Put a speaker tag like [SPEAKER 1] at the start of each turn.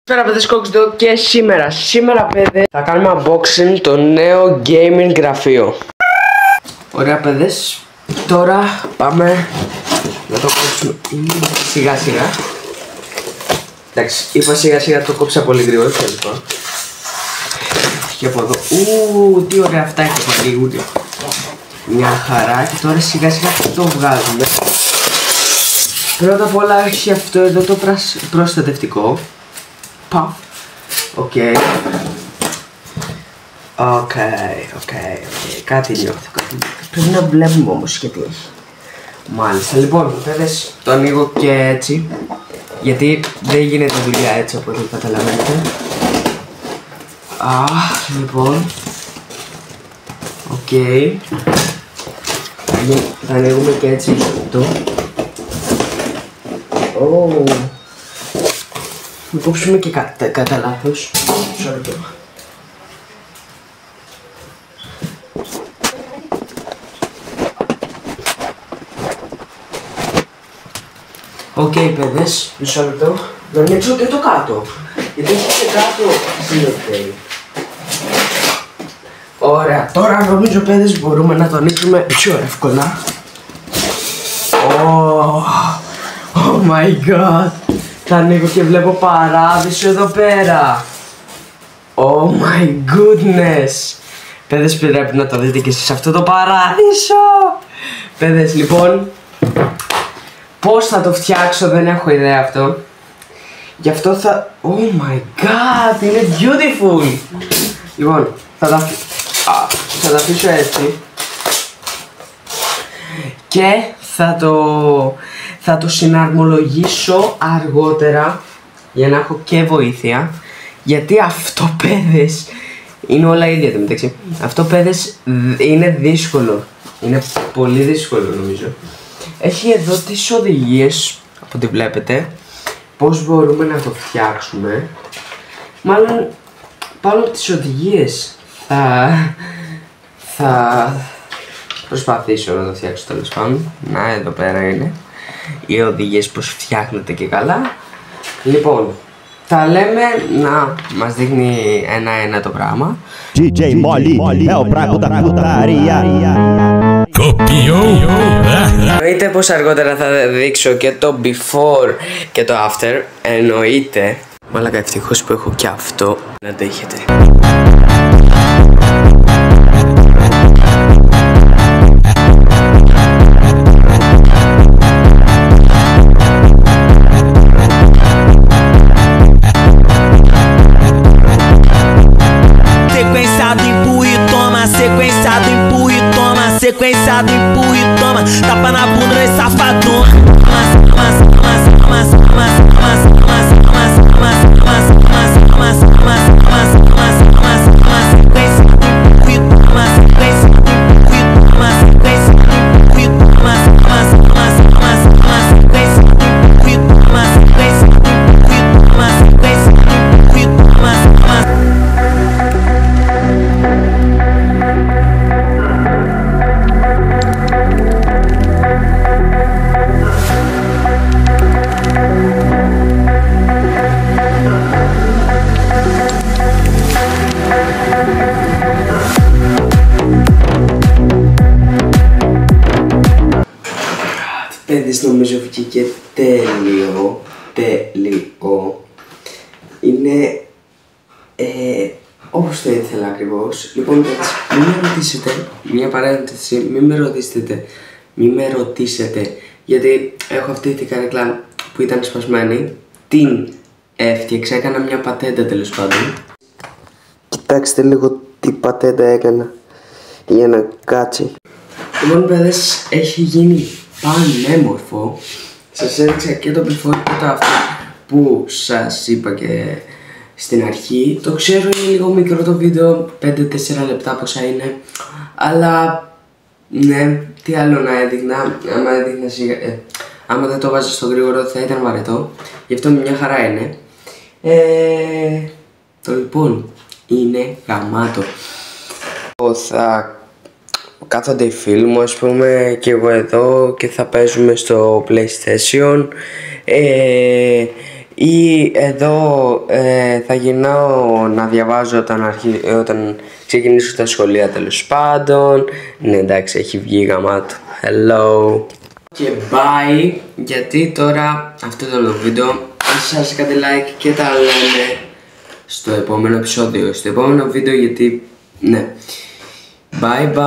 [SPEAKER 1] Καλησπέρα παιδες, Κόκκις εδώ και σήμερα παιδες θα κάνουμε unboxing το νέο gaming γραφείο. Ωραία παιδες, τώρα πάμε να το κόψουμε σιγά σιγά. Εντάξει, είπα σιγά σιγά, το κόψα πολύ γρήγορα λοιπόν. Και από εδώ, τι ωραία αυτά έχει πάλι, μια χαρά. Και τώρα σιγά σιγά το βγάζουμε. Πρώτα απ' όλα έχει αυτό εδώ το προστατευτικό. Παφ. Οκ. Κάτι νιώθω. Πρέπει να βλέπουμε όμως γιατί έχει. Μάλιστα, λοιπόν, παιδες, το ανοίγω και έτσι. Γιατί δεν γίνεται δουλειά έτσι από ό,τι καταλαβαίνετε. Λοιπόν. Οκ. Θα ανοίγουμε και έτσι το. Να κόψουμε και κατά λάθος. Οκ, παιδες, μισό λεπτό. Να ανοίξω και το κάτω. Γιατί έχει και κάτω συνοδεύει. Ωραία, τώρα νομίζω παιδες μπορούμε να το ανοίξουμε πιο εύκολα. Oh my god. Θα ανοίγω και βλέπω παράδεισο εδώ πέρα. Oh my goodness. Παιδες, πρέπει να το δείτε και εσείς αυτό το παράδεισο. Παιδες, λοιπόν, πώς θα το φτιάξω δεν έχω ιδέα αυτό. Γι' αυτό θα... Oh my god, είναι beautiful. Λοιπόν, θα τα αφήσω έτσι. Και θα το συναρμολογήσω αργότερα για να έχω και βοήθεια. Γιατί αυτό, παιδες, είναι όλα ίδια το μεταξύ. Αυτό, παιδες, είναι δύσκολο. Είναι πολύ δύσκολο νομίζω. Έχει εδώ τις οδηγίες, από ό,τι βλέπετε, πώς μπορούμε να το φτιάξουμε. Μάλλον πάνω από τις οδηγίες θα προσπαθήσω να το φτιάξω τέλος πάντων. Να, εδώ πέρα είναι οι οδηγίες πώς φτιάχνεται και καλά. Λοιπόν, τα λέμε να μας δείχνει ένα-ένα το πράγμα.
[SPEAKER 2] DJ Molly,
[SPEAKER 1] εννοείται πως αργότερα θα δείξω και το before και το after. Εννοείται. Μαλάκα, ευτυχώς που έχω και αυτό να το έχετε.
[SPEAKER 3] Sequenciado, empurra e toma, tapa na bunda desse safadão.
[SPEAKER 1] Παιδες, νομίζω βγήκε τέλειο. Είναι όπως το ήθελα ακριβώς. Λοιπόν, παιδες, μην με ρωτήσετε, μια παρένθεση, μην με ρωτήσετε γιατί έχω αυτή την καρέκλα που ήταν σπασμένη. Την έφτιαξα, έκανα μια πατέντα τέλος πάντων. Κοιτάξτε λίγο τι πατέντα έκανα για να κάτσει. Λοιπόν, παιδες, έχει γίνει πανέμορφο. Σας έδειξα και το before και το after που σας είπα και στην αρχή. Το ξέρω, είναι λίγο μικρό το βίντεο, 5-4 λεπτά πόσα είναι. Αλλά ναι, τι άλλο να έδειχνα. Άμα έδειχνα σιγά, άμα δεν το βάζα στο γρήγορο θα ήταν βαρετό. Γι' αυτό μια χαρά είναι. Το λοιπόν είναι γαμάτο. Θα κάθονται οι φίλοι μου, ας πούμε, και εγώ εδώ και θα παίζουμε στο PlayStation. Ή εδώ θα γυρνάω να διαβάζω όταν ξεκινήσω τα σχολεία, τέλος πάντων. Ναι, εντάξει, έχει βγει γαμάτο. Hello. Και bye, γιατί τώρα αυτό ήταν το βίντεο. Αν σας κάντε like και τα λέμε στο επόμενο επεισόδιο, στο επόμενο βίντεο, γιατί ναι. Bye bye.